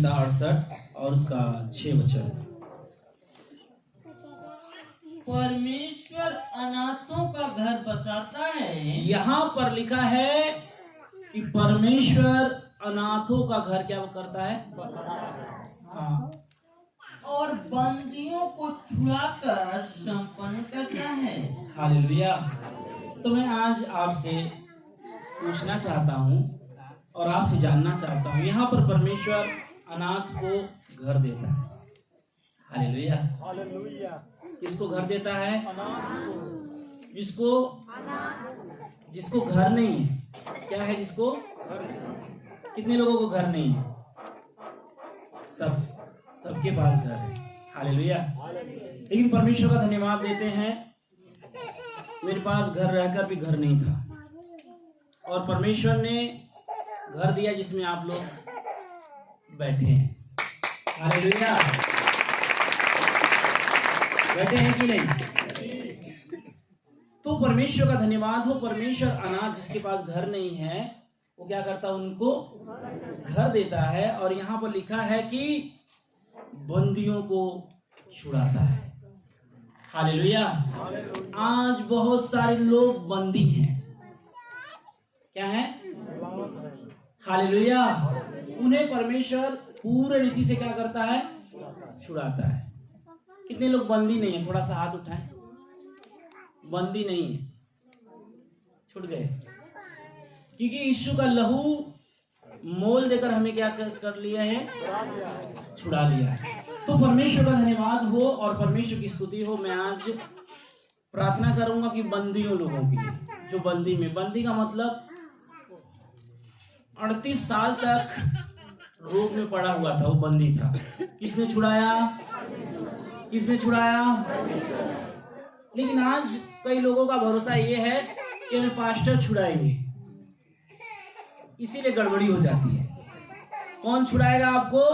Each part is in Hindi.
संहिता 68 और उसका 6 वचन। परमेश्वर अनाथों का घर बसाता है। यहाँ पर लिखा है कि परमेश्वर अनाथों का घर क्या करता है? हाँ। और बंदियों को छुड़ाकर संपन्न करता है। हालेलुया। तो मैं आज आपसे पूछना चाहता हूँ और आपसे जानना चाहता हूँ, यहाँ पर परमेश्वर अनाथ को घर देता है। हालेलुया। हालेलुया। किसको घर देता है? जिसको घर नहीं है। क्या है जिसको? कितने लोगों को घर नहीं है? सबके पास घर है। हालेलुया। लेकिन परमेश्वर का धन्यवाद देते हैं, मेरे पास घर रहकर भी घर नहीं था और परमेश्वर ने घर दिया जिसमें आप लोग बैठे हैं। हालेलुया। बैठे हैं कि नहीं? तो परमेश्वर का धन्यवाद हो। परमेश्वर अनाथ जिसके पास घर नहीं है वो क्या करता है? उनको घर देता है। और यहाँ पर लिखा है कि बंदियों को छुड़ाता है। हालेलुया। आज बहुत सारे लोग बंदी हैं। क्या है? हालेलुया। उन्हें परमेश्वर पूरे रीति से क्या करता है? छुड़ाता है। कितने लोग बंदी नहीं है? थोड़ा सा हाथ उठाएं। बंदी नहीं है, छूट गए, क्योंकि यीशु का लहू मोल देकर हमें क्या कर लिया है? छुड़ा लिया है। तो परमेश्वर का धन्यवाद हो और परमेश्वर की स्तुति हो। मैं आज प्रार्थना करूंगा कि बंदियों लोगों के लिए, जो बंदी का मतलब 38 साल तक रोग में पड़ा हुआ था, वो बंदी था। किसने छुड़ाया? लेकिन आज कई लोगों का भरोसा ये है कि हमें पास्टर छुड़ाएंगे, इसीलिए गड़बड़ी हो जाती है। कौन छुड़ाएगा आपको?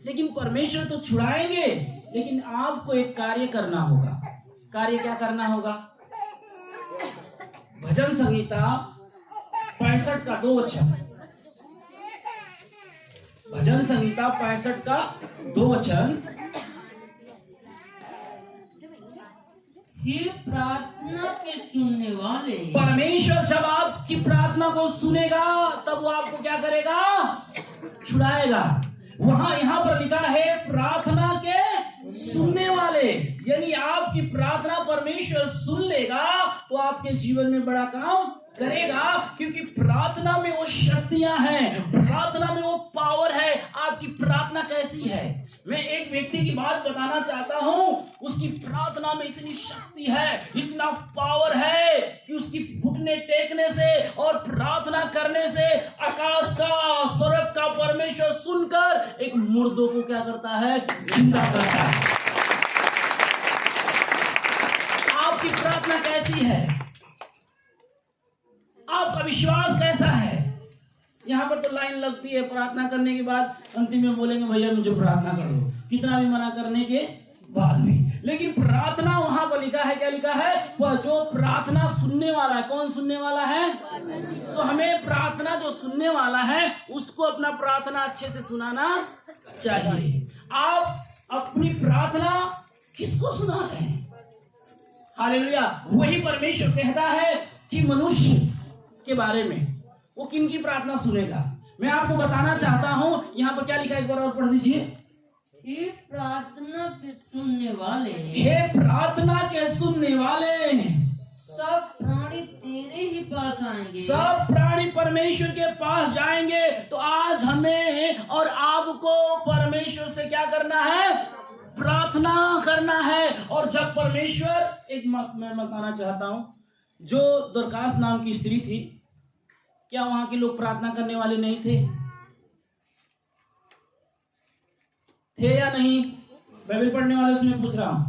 लेकिन परमेश्वर तो छुड़ाएंगे, लेकिन आपको एक कार्य करना होगा। कार्य क्या करना होगा? भजन संहिता 65 का 2 वचन। भजन संहिता 65 का 2 वचन। हे प्रार्थना के सुनने वाले। परमेश्वर जब आपकी प्रार्थना को सुनेगा तब वो आपको क्या करेगा? छुड़ाएगा। यहाँ पर लिखा है प्रार्थना के सुनने वाले, यानी आपकी प्रार्थना परमेश्वर सुन लेगा तो आपके जीवन में बड़ा काम करेगा, क्योंकि प्रार्थना में वो शक्तियां हैं, प्रार्थना में वो पावर है। आपकी प्रार्थना कैसी है? मैं एक व्यक्ति की बात बताना चाहता हूं, उसकी प्रार्थना में इतनी शक्ति है, इतना पावर है कि उसकी घुटने टेकने से और प्रार्थना करने से आकाश का, स्वर्ग का परमेश्वर सुनकर एक मुर्दों को क्या करता है? जिंदा करता है। आपकी प्रार्थना कैसी है? आपका विश्वास कैसा है? यहाँ पर तो लाइन लगती है, प्रार्थना करने के बाद अंतिम में बोलेंगे भैया मुझे प्रार्थना कर दो, कितना भी मना करने के बाद भी। लेकिन प्रार्थना वहां पर लिखा है, क्या लिखा है? वह जो प्रार्थना सुनने वाला है। कौन सुनने वाला है? तो हमें प्रार्थना जो सुनने वाला है उसको अपना प्रार्थना अच्छे से सुनाना चाहिए। आप अपनी प्रार्थना किसको सुना रहे हैं? हालेलुया। वही परमेश्वर कहता है कि मनुष्य के बारे में वो किन की प्रार्थना सुनेगा। मैं आपको बताना चाहता हूं, यहाँ पर क्या लिखा है? एक बार और पढ़ दीजिए। हे प्रार्थना के सुनने वाले। हे प्रार्थना के सुनने वाले। सब प्राणी तेरे ही पास आएंगे। सब प्राणी परमेश्वर के पास जाएंगे। तो आज हमें और आपको परमेश्वर से क्या करना है? प्रार्थना करना है। और जब परमेश्वर, एक मैं बताना चाहता हूं, जो दुर्गास नाम की स्त्री थी, क्या वहां के लोग प्रार्थना करने वाले नहीं थे? थे या नहीं? बाइबल पढ़ने वाले से मैं पूछ रहा हूं,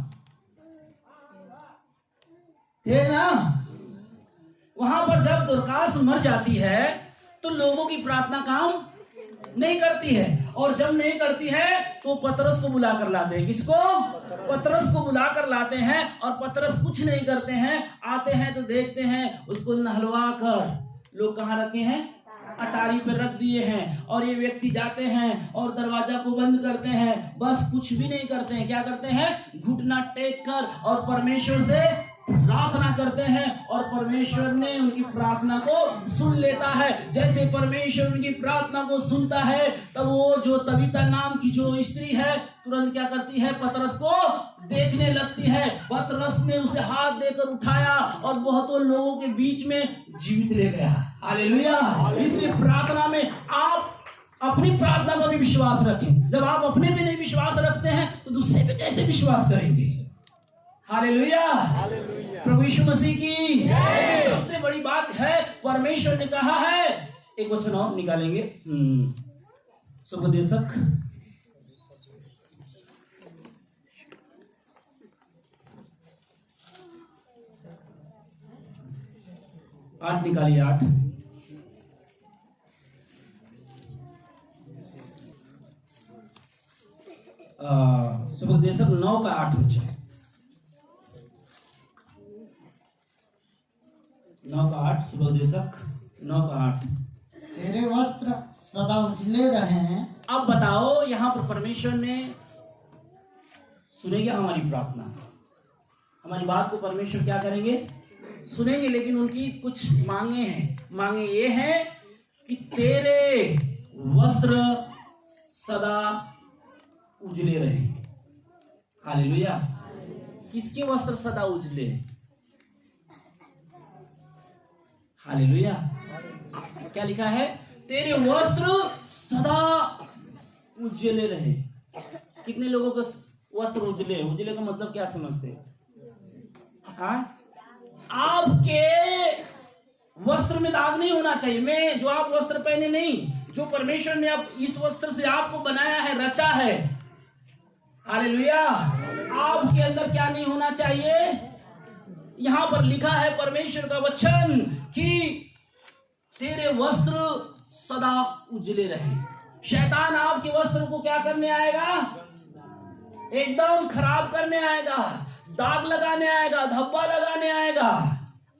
थे ना? वहां पर जब दुर्गास मर जाती है तो लोगों की प्रार्थना काम नहीं करती है, और जब नहीं करती है तो पतरस को बुला कर लाते हैं। किसको? पतरस को बुला कर लाते हैं, और पतरस कुछ नहीं करते हैं। आते हैं तो देखते हैं उसको नहलवा कर लोग कहाँ रखे हैं? अटारी पे रख दिए हैं और ये व्यक्ति जाते हैं और दरवाजा को बंद करते हैं, बस कुछ भी नहीं करते हैं। क्या करते हैं? घुटना टेक कर और परमेश्वर से प्रार्थना करते हैं और परमेश्वर ने उनकी प्रार्थना को सुन लेता है। जैसे परमेश्वर उनकी प्रार्थना को सुनता है तब वो जो तबीता नाम की जो स्त्री है तुरंत क्या करती है? पतरस को देखने लगती है। पतरस ने उसे हाथ देकर उठाया और बहुतों लोगों के बीच में जीवित ले गया। हालेलुया। इसलिए प्रार्थना में आप अपनी प्रार्थना पर भी विश्वास रखें। जब आप अपने पे नहीं विश्वास रखते हैं तो दूसरे पे कैसे विश्वास करेंगे? हालेलुया। प्रभु यीशु मसीह की सबसे बड़ी बात है, परमेश्वर ने कहा है, एक वचन और निकालेंगे, सुपदेशक 8 निकालिए, 8। सुपदेशक 9 का 8 बच्चे, 9 का 8, सुपदेशक 9 का 8। तेरे वस्त्र सदा उजले रहें। अब बताओ, यहाँ पर परमेश्वर ने सुनेंगे हमारी प्रार्थना, हमारी बात को परमेश्वर क्या करेंगे? सुनेंगे। लेकिन उनकी कुछ मांगे हैं। मांगे ये हैं कि तेरे वस्त्र सदा उजले रहे। हालेलुया। किसके वस्त्र सदा उजले? हालेलुया। क्या लिखा है? तेरे वस्त्र सदा उजले रहे। कितने लोगों का वस्त्र उजले? उजले का मतलब क्या समझते हैं? हाँ, आपके वस्त्र में दाग नहीं होना चाहिए। मैं जो आप वस्त्र पहने नहीं, जो परमेश्वर ने अब इस वस्त्र से आपको बनाया है, रचा है। हालेलुया। आपके अंदर क्या नहीं होना चाहिए? यहां पर लिखा है परमेश्वर का वचन कि तेरे वस्त्र सदा उजले रहे। शैतान आपके वस्त्र को क्या करने आएगा? एकदम खराब करने आएगा, दाग लगाने आएगा, धब्बा लगाने आएगा,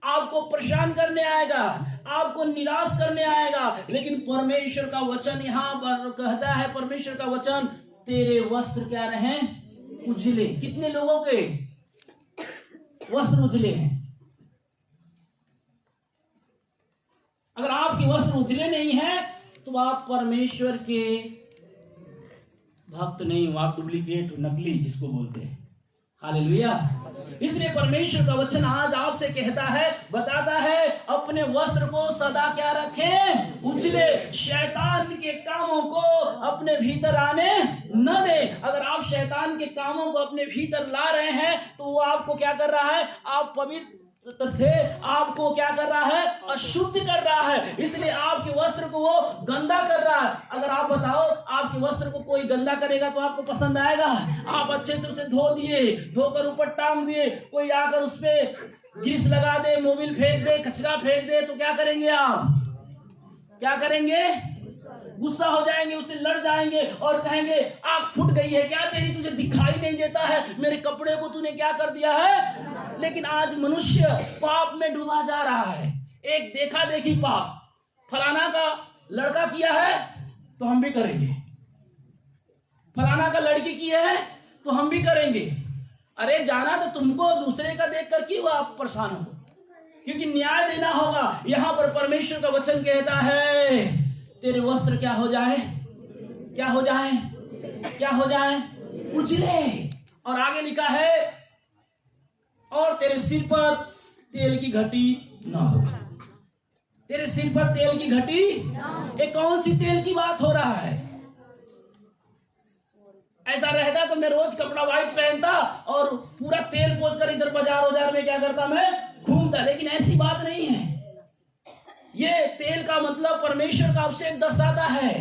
आपको परेशान करने आएगा, आपको निराश करने आएगा। लेकिन परमेश्वर का वचन यहां पर कहता है, परमेश्वर का वचन, तेरे वस्त्र क्या रहे? उजले। कितने लोगों के वस्त्र उजले हैं? अगर आपके वस्त्र उजले नहीं है तो आप परमेश्वर के भक्त नहीं हो, आप डुप्लीकेट हो, नकली जिसको बोलते हैं। हालेलुया। इसलिए परमेश्वर का वचन आज आपसे कहता है, बताता है, अपने वस्त्र को सदा क्या रखें? उजले। शैतान के कामों को अपने भीतर आने न दे। अगर आप शैतान के कामों को अपने भीतर ला रहे हैं तो वो आपको क्या कर रहा है? आप पवित्र थे, आपको क्या कर रहा है? अशुद्ध कर रहा है। इसलिए आपके वस्त्र को वो गंदा कर रहा है। अगर आप बताओ, आपके वस्त्र को कोई गंदा करेगा तो आपको पसंद आएगा? आप अच्छे से उसे धो दिए, धोकर ऊपर टांग दिए, कोई आकर उस पे ग्रीस लगा दे, मोबिल फेंक दे, कचरा फेंक दे, तो क्या करेंगे आप? क्या करेंगे? गुस्सा हो जाएंगे, उससे लड़ जाएंगे और कहेंगे, आंख फूट गई है क्या तेरी? तुझे दिखाई नहीं देता है? मेरे कपड़े को तूने क्या कर दिया है? लेकिन आज मनुष्य पाप में डूबा जा रहा है। एक देखा देखी पाप, फलाना का लड़का किया है तो हम भी करेंगे, फलाना का लड़की की है तो हम भी करेंगे। अरे जाना तो तुमको, दूसरे का देख कर क्यों आप परेशान हो? क्योंकि न्याय देना होगा। यहां पर परमेश्वर का वचन कहता है, तेरे वस्त्र क्या हो जाए? क्या हो जाए? क्या हो जाए? उजले। और आगे लिखा है, और तेरे सिर पर तेल की घटी न हो। तेरे सिर पर तेल की घटी, ये कौन सी तेल की बात हो रहा है? ऐसा रहता तो मैं रोज कपड़ा व्हाइट पहनता और पूरा तेल पोत कर इधर बाजार में क्या करता? मैं घूमता। लेकिन ऐसी बात नहीं है। ये तेल का मतलब परमेश्वर का अभिषेक दर्शाता है।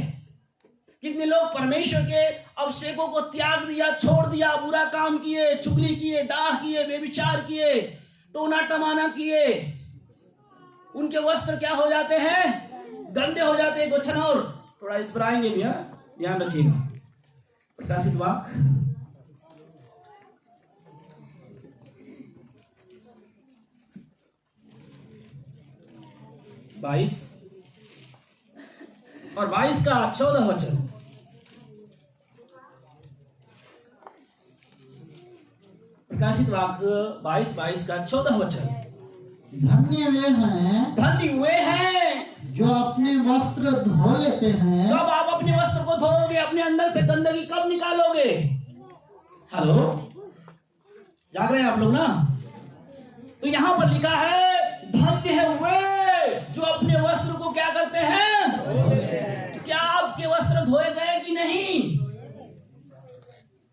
कितने लोग परमेश्वर के अभिषेकों को त्याग दिया, छोड़ दिया, बुरा काम किए, चुगली किए, डाह किए, व्यभिचार किए, टोना टमाना किए, उनके वस्त्र क्या हो जाते हैं? गंदे हो जाते हैं। वचन और थोड़ा इस पर आएंगे भी, ध्यान रखिएगा। प्रकाशित वाक्य 22 और 22 का 14 वचन। प्रकाशित वाक्य 22 का 14 वचन। धन्य वे हैं धन्य वे हैं जो अपने वस्त्र धो लेते हैं। कब आप अपने वस्त्र को धोओगे? अपने अंदर से गंदगी कब निकालोगे? हेलो, जाग रहे हैं आप लोग ना? तो यहां पर लिखा है धन्य है वे जो अपने वस्त्र को क्या करते हैं। क्या आपके वस्त्र धोए गए कि नहीं?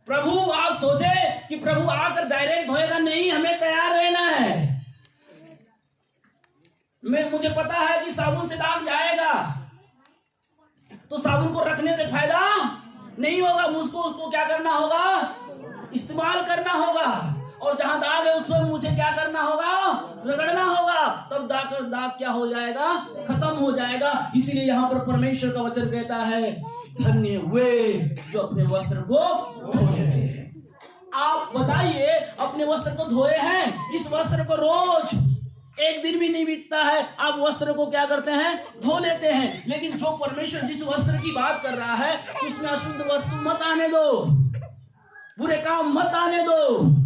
प्रभु, आप सोचे कि प्रभु आकर डायरेक्ट धोएगा? नहीं, हमें तैयार रहना है। मुझे पता है कि साबुन से दाग जाएगा, तो साबुन को रखने से फायदा नहीं होगा। मुझको उसको क्या करना होगा? इस्तेमाल करना होगा। और जहां दाग है उसमें मुझे क्या करना होगा? रगड़ना होगा। तब दाग क्या हो जाएगा? खत्म हो जाएगा। इसीलिए यहाँ पर परमेश्वर का वचन कहता है धन्य वे जो अपने वस्त्र को धो लेते हैं। आप बताइए, अपने वस्त्र को धोए हैं? इस वस्त्र को रोज एक दिन भी नहीं बीतता है, आप वस्त्र को क्या करते हैं? धो लेते हैं। लेकिन जो परमेश्वर जिस वस्त्र की बात कर रहा है, उसमें अशुद्ध वस्तु मत आने दो, बुरे काम मत आने दो।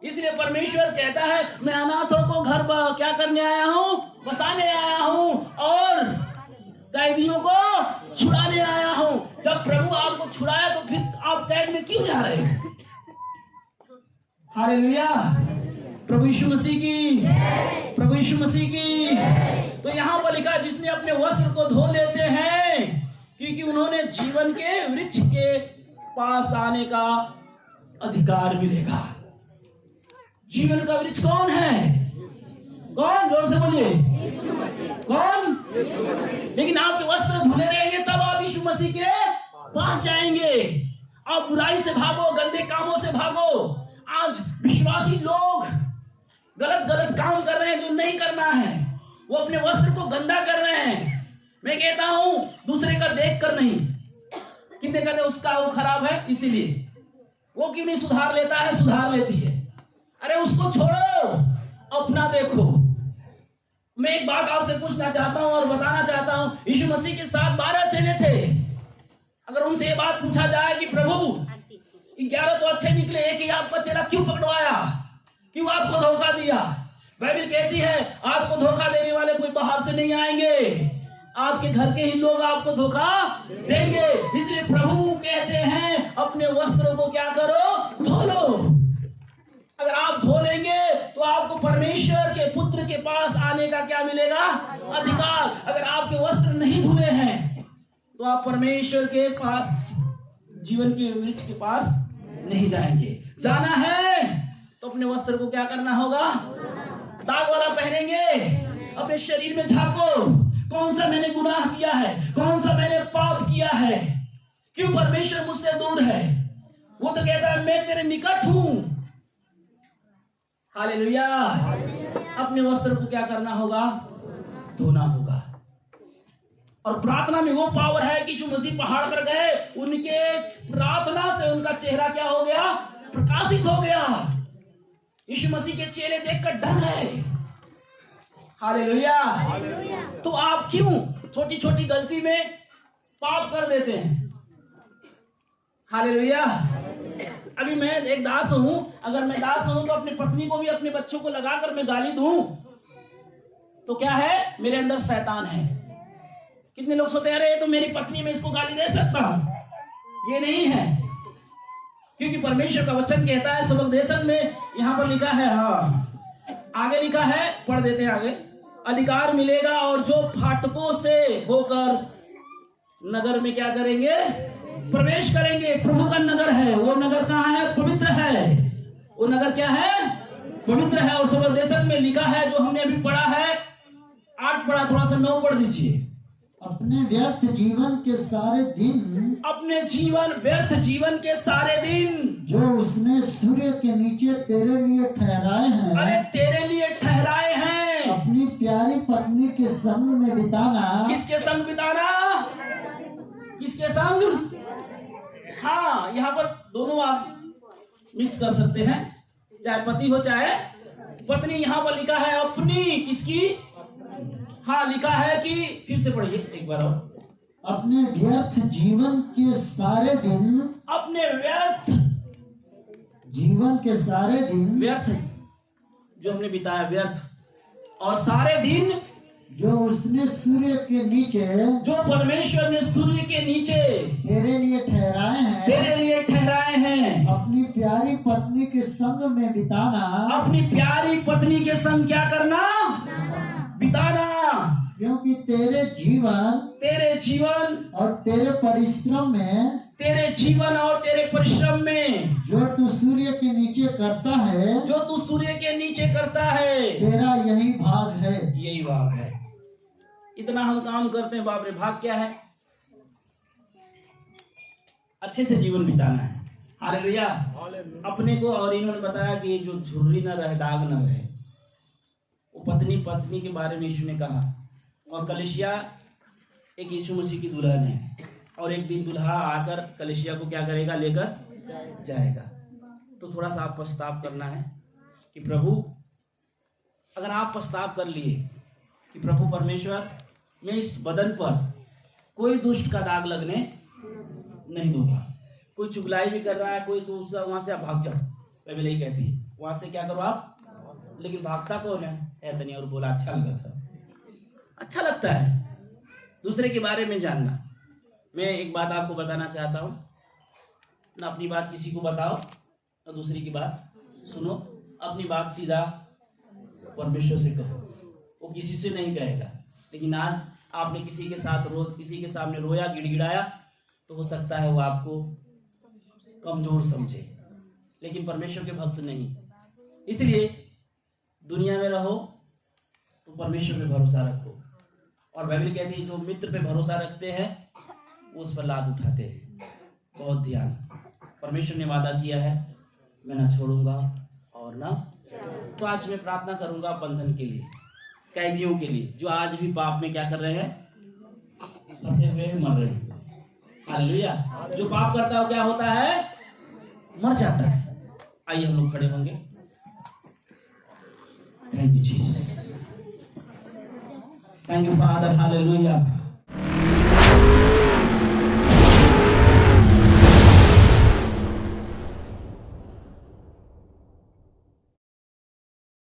इसलिए परमेश्वर कहता है मैं अनाथों को घर क्या करने आया हूं? बसाने आया हूं और कैदियों को छुड़ाने आया हूं। जब प्रभु आपको छुड़ाया तो फिर आप कैद में क्यों जा रहे हैं? हालेलुया, प्रभु यीशु मसीह की, प्रभु यीशु मसीह की। तो यहाँ पर लिखा जिसने अपने वस्त्र को धो लेते हैं, क्योंकि उन्होंने जीवन के वृक्ष के पास आने का अधिकार मिलेगा। जीवन का वृक्ष कौन है? कौन? जोर से बोलिए, कौन? लेकिन आपके वस्त्र धुले रहेंगे तब आप यीशु मसीह के पास जाएंगे। आप बुराई से भागो, गंदे कामों से भागो। आज विश्वासी लोग गलत काम कर रहे हैं जो नहीं करना है। वो अपने वस्त्र को गंदा कर रहे हैं। मैं कहता हूं दूसरे का देख कर नहीं, कितने कहते उसका वो खराब है इसीलिए वो क्यों नहीं सुधार लेता है? सुधार लेती है। अरे उसको छोड़ो, अपना देखो। मैं एक बात आपसे पूछना चाहता हूं और बताना चाहता हूं, यीशु मसीह के साथ 12 चेले थे। अगर उनसे ये बात पूछा जाए कि प्रभु 11 तो अच्छे निकले, एक ही आपका चेला क्यों पकड़वाया? क्यों आपको धोखा दिया? बाइबल कहती है आपको धोखा देने वाले कोई बाहर से नहीं आएंगे, आपके घर के ही लोग आपको धोखा देंगे। इसलिए प्रभु कहते हैं अपने वस्त्रों को क्या करो? धो लो। अगर आप धो लेंगे तो आपको परमेश्वर के पुत्र के पास आने का क्या मिलेगा? अधिकार। अगर आपके वस्त्र नहीं धुले हैं तो आप परमेश्वर के पास, जीवन के वृक्ष के पास नहीं जाएंगे। जाना है तो अपने वस्त्र को क्या करना होगा? दाग वाला पहनेंगे। अपने शरीर में झांको, कौन सा मैंने गुनाह किया है, कौन सा मैंने पाप किया है, क्यों परमेश्वर मुझसे दूर है? वो तो कहता है मैं तेरे निकट हूं। हालेलुया। अपने वस्त्र को क्या करना होगा? धोना होगा। और प्रार्थना में वो पावर है कि यीशु मसीह पहाड़ पर गए, उनके प्रार्थना से उनका चेहरा क्या हो गया? प्रकाशित हो गया। यीशु मसीह के चेले देखकर डर गए। हालेलुया। तो आप क्यों छोटी छोटी गलती में पाप कर देते हैं? हालेलुया। अभी मैं एक दास हूं, अगर मैं दास हूं तो अपनी पत्नी को भी अपने बच्चों को लगाकर मैं गाली दूं तो क्या है? मेरे अंदर शैतान है। कितने लोग सोते हैं अरे तो मेरी पत्नी, मैं इसको गाली दे सकता हूं? ये नहीं है, क्योंकि परमेश्वर का वचन कहता है सबक देशन में यहां पर लिखा है, हाँ आगे लिखा है, पढ़ देते हैं आगे। अधिकार मिलेगा और जो फाटकों से होकर नगर में क्या करेंगे? प्रवेश करेंगे। प्रभु का नगर है, वो नगर कहाँ है? पवित्र है। वो नगर क्या है? पवित्र है। और सबक देशन में लिखा है जो हमने अभी पढ़ा है, 8 पढ़ा, थोड़ा सा 9 पढ़ दीजिए। अपने व्यर्थ जीवन के सारे दिन, अपने व्यर्थ जीवन के सारे दिन जो उसने सूर्य के नीचे तेरे लिए ठहराए हैं, अरे तेरे लिए ठहराए हैं, अपनी प्यारी पत्नी के संग में बिताना। किसके संग बिताना? किसके संग? हाँ, यहाँ पर दोनों आप मिक्स कर सकते हैं, चाहे पति हो चाहे पत्नी। यहाँ पर लिखा है अपनी, किसकी? हाँ लिखा है कि, फिर से पढ़िए एक बार और। अपने व्यर्थ जीवन के सारे दिन, अपने व्यर्थ जीवन के सारे दिन व्यर्थ जो हमने बिताया व्यर्थ, और सारे दिन जो उसने सूर्य के नीचे जो परमेश्वर ने सूर्य के नीचे तेरे लिए ठहराए हैं, तेरे लिए ठहराए हैं, अपनी प्यारी पत्नी के संग में बिताना, अपनी प्यारी पत्नी के संग क्या करना, बिताना। क्योंकि तेरे जीवन और तेरे परिश्रम में जो तू सूर्य के नीचे करता है, तेरा यही भाग है। यही भाग है। इतना हम काम करते हैं, बाप रे, भाग क्या है? अच्छे से जीवन बिताना है। हालेलुया। अपने को, और इन्होंने बताया कि जो झुर्री न रहे, दाग न रहे, वो पत्नी के बारे में यीशु ने कहा। और कलीसिया एक यीशु मसीह की दुल्हन है, और एक दिन दुल्हा आकर कलीसिया को क्या करेगा, लेकर जाएगा। तो थोड़ा सा आप पछताव करना है कि प्रभु, अगर आप पछताव कर लिए कि प्रभु परमेश्वर, मैं इस बदन पर कोई दुष्ट का दाग लगने नहीं दूंगा। कोई चुगलाई भी कर रहा है कोई, तो उससे वहां से आप भाग जाओ। बाइबल यही कहती है, वहां से क्या करो आप। लेकिन भागता कौन है? तनी और बोला, अच्छा लगा था। अच्छा लगता है दूसरे के बारे में जानना। मैं एक बात आपको बताना चाहता हूँ, ना अपनी बात किसी को बताओ, ना दूसरी की बात सुनो। अपनी बात सीधा परमेश्वर से कहो, वो किसी से नहीं कहेगा। लेकिन आज आपने किसी के सामने रोया, गिड़गिड़ाया, तो हो सकता है वो आपको कमजोर समझे, लेकिन परमेश्वर के भक्त नहीं। इसलिए दुनिया में रहो तो परमेश्वर पे भरोसा रखो। और बाइबल कहती है, जो मित्र पे भरोसा रखते हैं वो उस पर लात उठाते हैं। बहुत ध्यान। परमेश्वर ने वादा किया है, मैं ना छोड़ूंगा और ना। तो आज मैं प्रार्थना करूंगा बंधन के लिए, कैदियों के लिए, जो आज भी पाप में क्या कर रहे हैं, फंसे हुए हैं, मर रहे हैं। हालेलुया। जो पाप करता है क्या होता है, मर जाता है। आइए हम लोग खड़े होंगे। Thank you Jesus, thank you father, hallelujah.